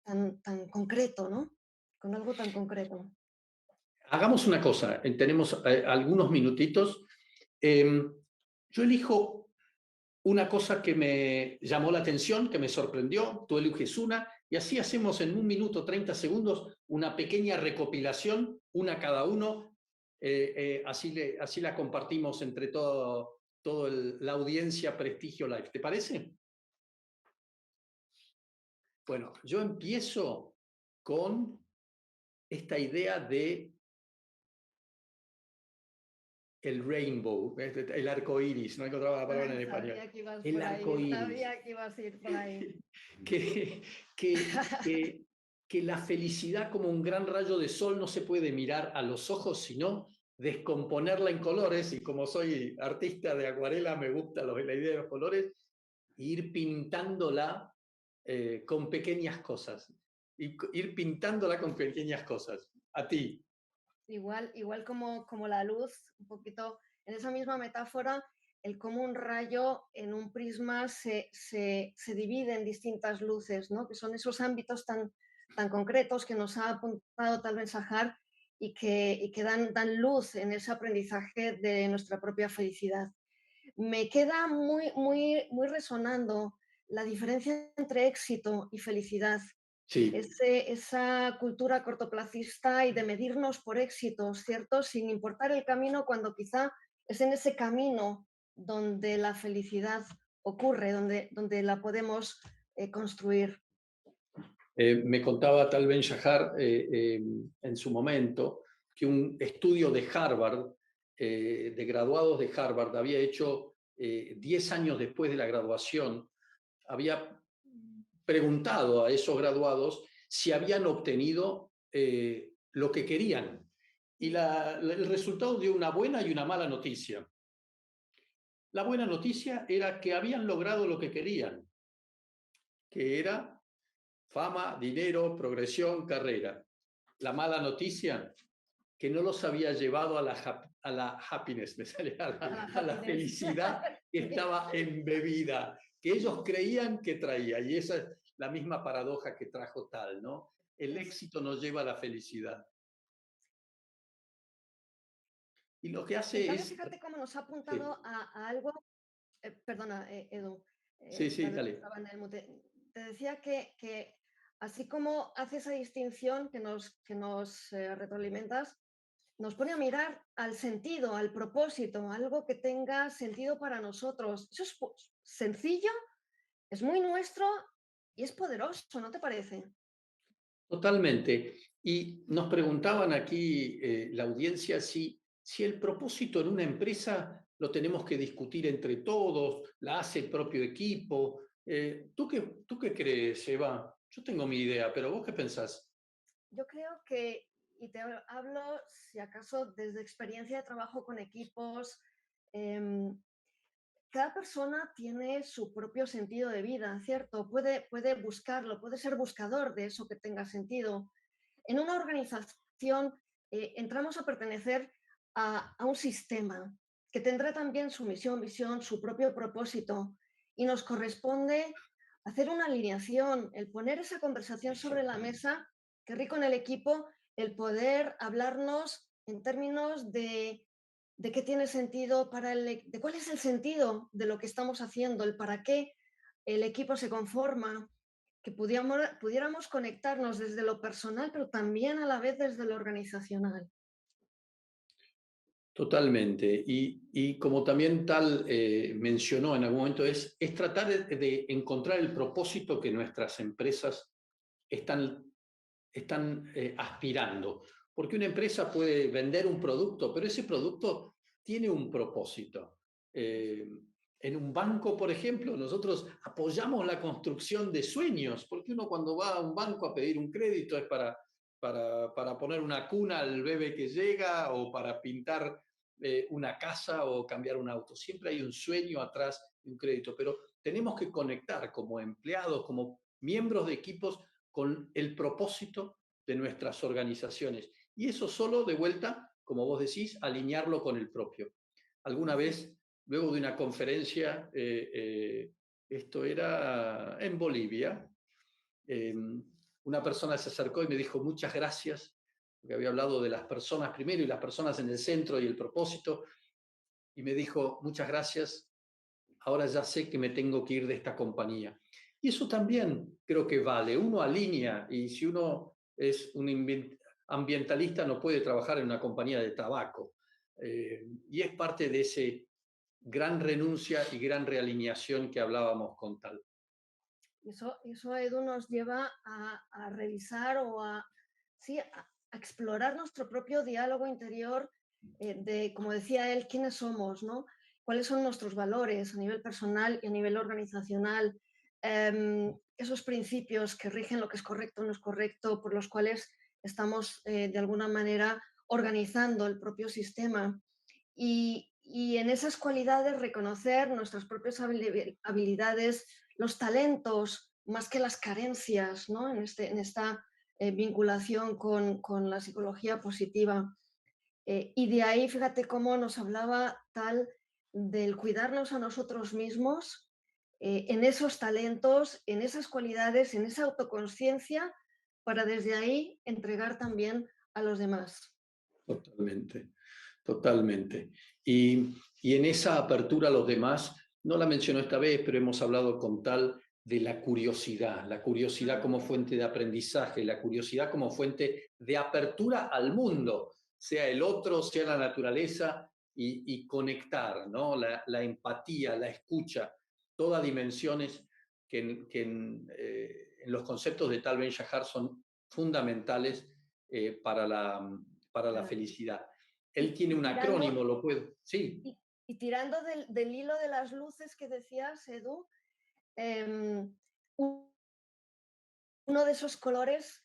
[SPEAKER 2] tan concreto, ¿no? Con algo tan concreto.
[SPEAKER 1] Hagamos una cosa, tenemos algunos minutitos. Yo elijo una cosa que me llamó la atención, que me sorprendió, tú eliges una, y así hacemos en 1 minuto, 30 segundos, una pequeña recopilación, una cada uno, así la compartimos entre toda la audiencia Prestigio Live. ¿Te parece? Bueno, yo empiezo con esta idea de el rainbow, el arco iris, no encontraba la palabra en español.
[SPEAKER 2] Sabía que ibas
[SPEAKER 1] El
[SPEAKER 2] por
[SPEAKER 1] arco
[SPEAKER 2] ahí,
[SPEAKER 1] iris.
[SPEAKER 2] sabía que ibas a ir por ahí.
[SPEAKER 1] que, que, que, que la felicidad como un gran rayo de sol no se puede mirar a los ojos, sino descomponerla en colores, y como soy artista de acuarela, me gusta la idea de los colores, e ir pintándola con pequeñas cosas. Ir pintándola con pequeñas cosas. A ti.
[SPEAKER 2] Igual como la luz, un poquito en esa misma metáfora, el cómo un rayo en un prisma se divide en distintas luces, ¿no? Que son esos ámbitos tan concretos que nos ha apuntado Tal Ben-Shahar y que dan luz en ese aprendizaje de nuestra propia felicidad. Me queda muy resonando la diferencia entre éxito y felicidad.
[SPEAKER 1] Sí.
[SPEAKER 2] Esa cultura cortoplacista y de medirnos por éxitos, ¿cierto? Sin importar el camino, cuando quizá es en ese camino donde la felicidad ocurre, donde la podemos construir.
[SPEAKER 1] Me contaba Tal Ben-Shahar en su momento que un estudio de Harvard, de graduados de Harvard, había hecho 10 años después de la graduación, había preguntado a esos graduados si habían obtenido lo que querían. Y el resultado dio una buena y una mala noticia. La buena noticia era que habían logrado lo que querían, que era fama, dinero, progresión, carrera. La mala noticia, que no los había llevado a la happiness, me sale, a la felicidad que estaba embebida, que ellos creían que traía. Y esa es la misma paradoja que trajo Tal, ¿no? El éxito nos lleva a la felicidad. Y lo que hace
[SPEAKER 2] En cambio,
[SPEAKER 1] es...
[SPEAKER 2] fíjate cómo nos ha
[SPEAKER 1] Sí,
[SPEAKER 2] apuntado a algo. Perdona, Edu,
[SPEAKER 1] sí,
[SPEAKER 2] tal vez
[SPEAKER 1] dale.
[SPEAKER 2] estaba en el mute. Te decía que así como hace esa distinción que nos retroalimentas, nos pone a mirar al sentido, al propósito, algo que tenga sentido para nosotros. Eso es sencillo, es muy nuestro y es poderoso, ¿no te parece?
[SPEAKER 1] Totalmente. Y nos preguntaban aquí la audiencia si el propósito en una empresa lo tenemos que discutir entre todos, la hace el propio equipo. ¿Tú qué crees, Eva? Yo tengo mi idea, pero ¿vos qué pensás?
[SPEAKER 2] Yo creo que, y te hablo si acaso desde experiencia de trabajo con equipos, em, cada persona tiene su propio sentido de vida, ¿cierto? Puede buscarlo, puede ser buscador de eso que tenga sentido. En una organización entramos a pertenecer a un sistema que tendrá también su misión, visión, su propio propósito y nos corresponde hacer una alineación, el poner esa conversación sobre la mesa, qué rico en el equipo, el poder hablarnos en términos de qué tiene sentido de cuál es el sentido de lo que estamos haciendo, el para qué el equipo se conforma, que pudiéramos conectarnos desde lo personal, pero también a la vez desde lo organizacional.
[SPEAKER 1] Totalmente. Y como también Tal mencionó en algún momento, es tratar de encontrar el propósito que nuestras empresas están aspirando. Porque una empresa puede vender un producto, pero ese producto tiene un propósito. En un banco, por ejemplo, nosotros apoyamos la construcción de sueños, porque uno cuando va a un banco a pedir un crédito es para poner una cuna al bebé que llega o para pintar una casa o cambiar un auto. Siempre hay un sueño atrás de un crédito, pero tenemos que conectar como empleados, como miembros de equipos, con el propósito de nuestras organizaciones. Y eso solo, de vuelta, como vos decís, alinearlo con el propio. Alguna vez, luego de una conferencia, esto era en Bolivia, una persona se acercó y me dijo muchas gracias, porque había hablado de las personas primero y las personas en el centro y el propósito, y me dijo muchas gracias, ahora ya sé que me tengo que ir de esta compañía. Y eso también creo que vale. Uno alinea, y si uno es un ambientalista no puede trabajar en una compañía de tabaco. Y es parte de ese gran renuncia y gran realineación que hablábamos con Tal.
[SPEAKER 2] Eso, Edu, nos lleva a revisar o sí, a explorar nuestro propio diálogo interior de, como decía él, quiénes somos, ¿no? Cuáles son nuestros valores a nivel personal y a nivel organizacional, esos principios que rigen lo que es correcto o no es correcto, por los cuales estamos de alguna manera organizando el propio sistema. Y en esas cualidades reconocer nuestras propias habilidades, los talentos, más que las carencias, ¿no? En esta vinculación con la psicología positiva. Y de ahí, fíjate cómo nos hablaba Tal del cuidarnos a nosotros mismos, en esos talentos, en esas cualidades, en esa autoconsciencia, para desde ahí entregar también a los demás.
[SPEAKER 1] Totalmente, totalmente. Y en esa apertura a los demás, no la menciono esta vez, pero hemos hablado con Tal de la curiosidad como fuente de aprendizaje, la curiosidad como fuente de apertura al mundo, sea el otro, sea la naturaleza, y conectar, ¿no? La empatía, la escucha, todas dimensiones que en los conceptos de Tal Ben-Shahar son fundamentales para la felicidad. Él tiene un acrónimo, lo puedo. Sí.
[SPEAKER 2] Y tirando del hilo de las luces que decías, Edu, uno de esos colores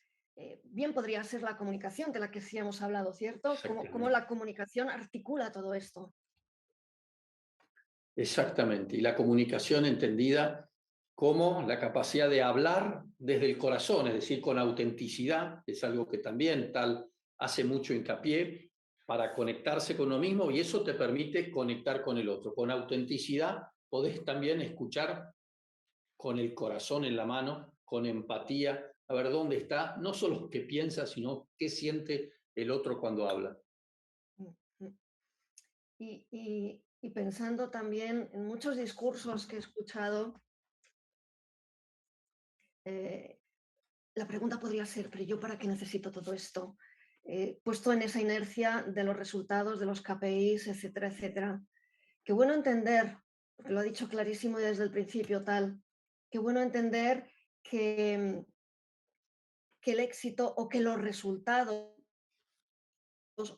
[SPEAKER 2] bien podría ser la comunicación, de la que sí hemos hablado, ¿cierto? Cómo la comunicación articula todo esto.
[SPEAKER 1] Exactamente. Y la comunicación entendida como la capacidad de hablar desde el corazón, es decir, con autenticidad, es algo que también Tal hace mucho hincapié para conectarse con uno mismo, y eso te permite conectar con el otro. Con autenticidad podés también escuchar con el corazón en la mano, con empatía, a ver dónde está, no solo qué piensa, sino qué siente el otro cuando habla.
[SPEAKER 2] Y pensando también en muchos discursos que he escuchado, la pregunta podría ser, ¿pero yo para qué necesito todo esto? Puesto en esa inercia de los resultados, de los KPIs, etcétera, etcétera. Qué bueno entender, porque lo ha dicho clarísimo desde el principio Tal, qué bueno entender que el éxito o que los resultados,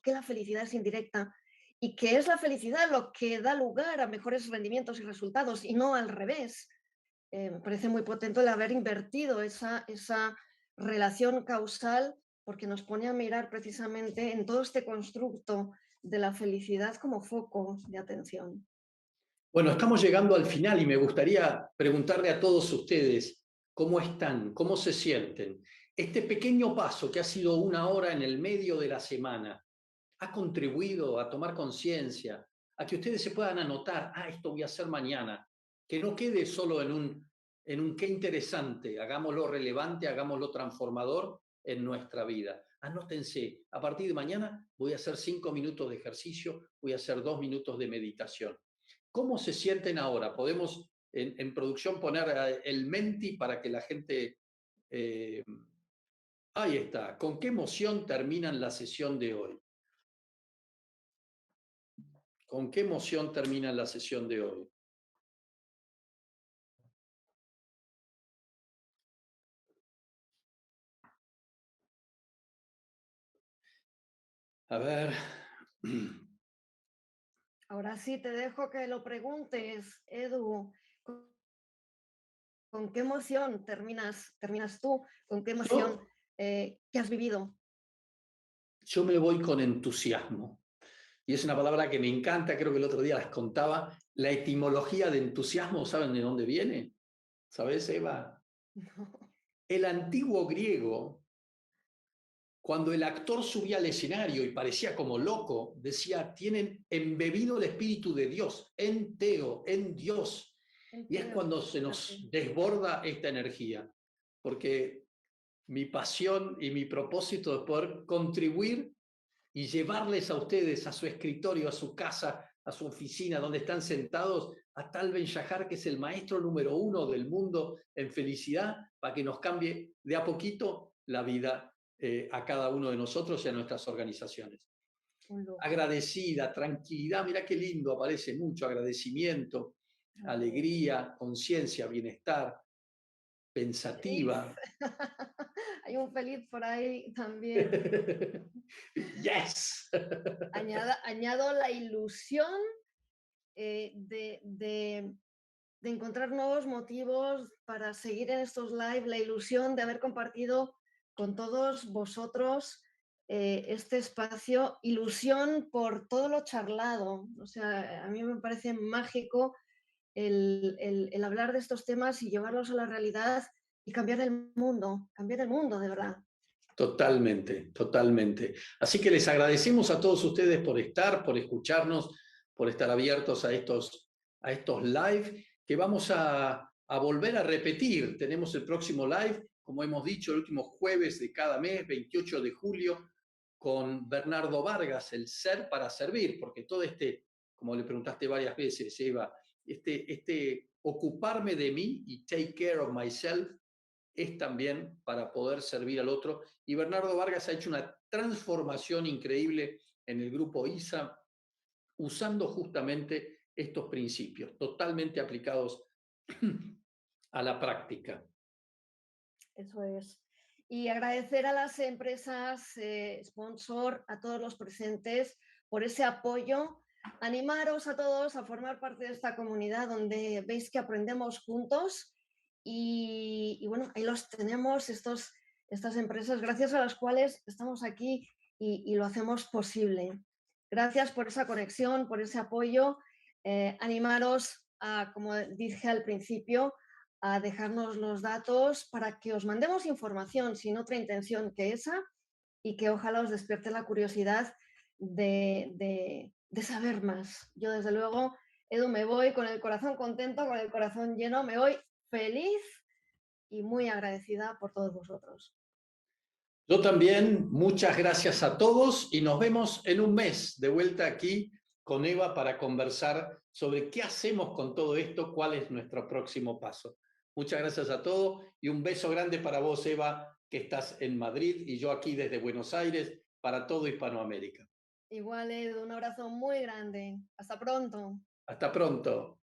[SPEAKER 2] que la felicidad es indirecta y que es la felicidad lo que da lugar a mejores rendimientos y resultados y no al revés. Me parece muy potente el haber invertido esa relación causal, porque nos pone a mirar precisamente en todo este constructo de la felicidad como foco de atención.
[SPEAKER 1] Bueno, estamos llegando al final y me gustaría preguntarle a todos ustedes cómo están, cómo se sienten. Este pequeño paso que ha sido 1 hora en el medio de la semana, ¿ha contribuido a tomar conciencia, a que ustedes se puedan anotar, esto voy a hacer mañana? Que no quede solo en un qué interesante, hagámoslo relevante, hagámoslo transformador en nuestra vida. Anótense, a partir de mañana voy a hacer 5 minutos de ejercicio, voy a hacer 2 minutos de meditación. ¿Cómo se sienten ahora? Podemos en producción poner el menti para que la gente... ahí está. ¿Con qué emoción terminan la sesión de hoy? ¿Con qué emoción terminan la sesión de hoy? A ver.
[SPEAKER 2] Ahora sí te dejo que lo preguntes, Edu. ¿Con qué emoción terminas tú? ¿Con qué emoción que has vivido?
[SPEAKER 1] Yo me voy con entusiasmo. Y es una palabra que me encanta, creo que el otro día les contaba. La etimología de entusiasmo, ¿saben de dónde viene? ¿Sabes, Eva?
[SPEAKER 2] No.
[SPEAKER 1] El antiguo griego, cuando el actor subía al escenario y parecía como loco, decía, tienen embebido el Espíritu de Dios, en Teo, en Dios. Y es cuando se nos desborda esta energía, porque mi pasión y mi propósito es poder contribuir y llevarles a ustedes a su escritorio, a su casa, a su oficina donde están sentados a Tal Ben-Shahar, que es el maestro número 1 del mundo en felicidad, para que nos cambie de a poquito la vida a cada uno de nosotros y a nuestras organizaciones. Agradecida, tranquilidad, mira qué lindo, aparece mucho agradecimiento, alegría, conciencia, bienestar, pensativa.
[SPEAKER 2] Hay un feliz por ahí también.
[SPEAKER 1] Yes.
[SPEAKER 2] Añado la ilusión de encontrar nuevos motivos para seguir en estos live, la ilusión de haber compartido con todos vosotros este espacio, ilusión por todo lo charlado. O sea, a mí me parece mágico el hablar de estos temas y llevarlos a la realidad y cambiar el mundo, de verdad.
[SPEAKER 1] Totalmente, totalmente. Así que les agradecemos a todos ustedes por estar, por escucharnos, por estar abiertos a estos live que vamos a volver a repetir. Tenemos el próximo live, como hemos dicho, el último jueves de cada mes, 28 de julio, con Bernardo Vargas, el ser para servir, porque todo como le preguntaste varias veces, Eva, ocuparme de mí y take care of myself es también para poder servir al otro. Y Bernardo Vargas ha hecho una transformación increíble en el grupo ISA, usando justamente estos principios, totalmente aplicados a la práctica.
[SPEAKER 2] Eso es. Y agradecer a las empresas sponsor, a todos los presentes, por ese apoyo. Animaros a todos a formar parte de esta comunidad donde veis que aprendemos juntos. Y bueno, ahí los tenemos, estas empresas, gracias a las cuales estamos aquí y lo hacemos posible. Gracias por esa conexión, por ese apoyo. Animaros a, como dije al principio, a dejarnos los datos para que os mandemos información sin otra intención que esa y que ojalá os despierte la curiosidad de saber más. Yo desde luego, Edu, me voy con el corazón contento, con el corazón lleno, me voy feliz y muy agradecida por todos vosotros.
[SPEAKER 1] Yo también, muchas gracias a todos y nos vemos en un mes de vuelta aquí con Eva para conversar sobre qué hacemos con todo esto, cuál es nuestro próximo paso. Muchas gracias a todos y un beso grande para vos, Eva, que estás en Madrid y yo aquí desde Buenos Aires para todo Hispanoamérica.
[SPEAKER 2] Igual, Edu, un abrazo muy grande. Hasta pronto.
[SPEAKER 1] Hasta pronto.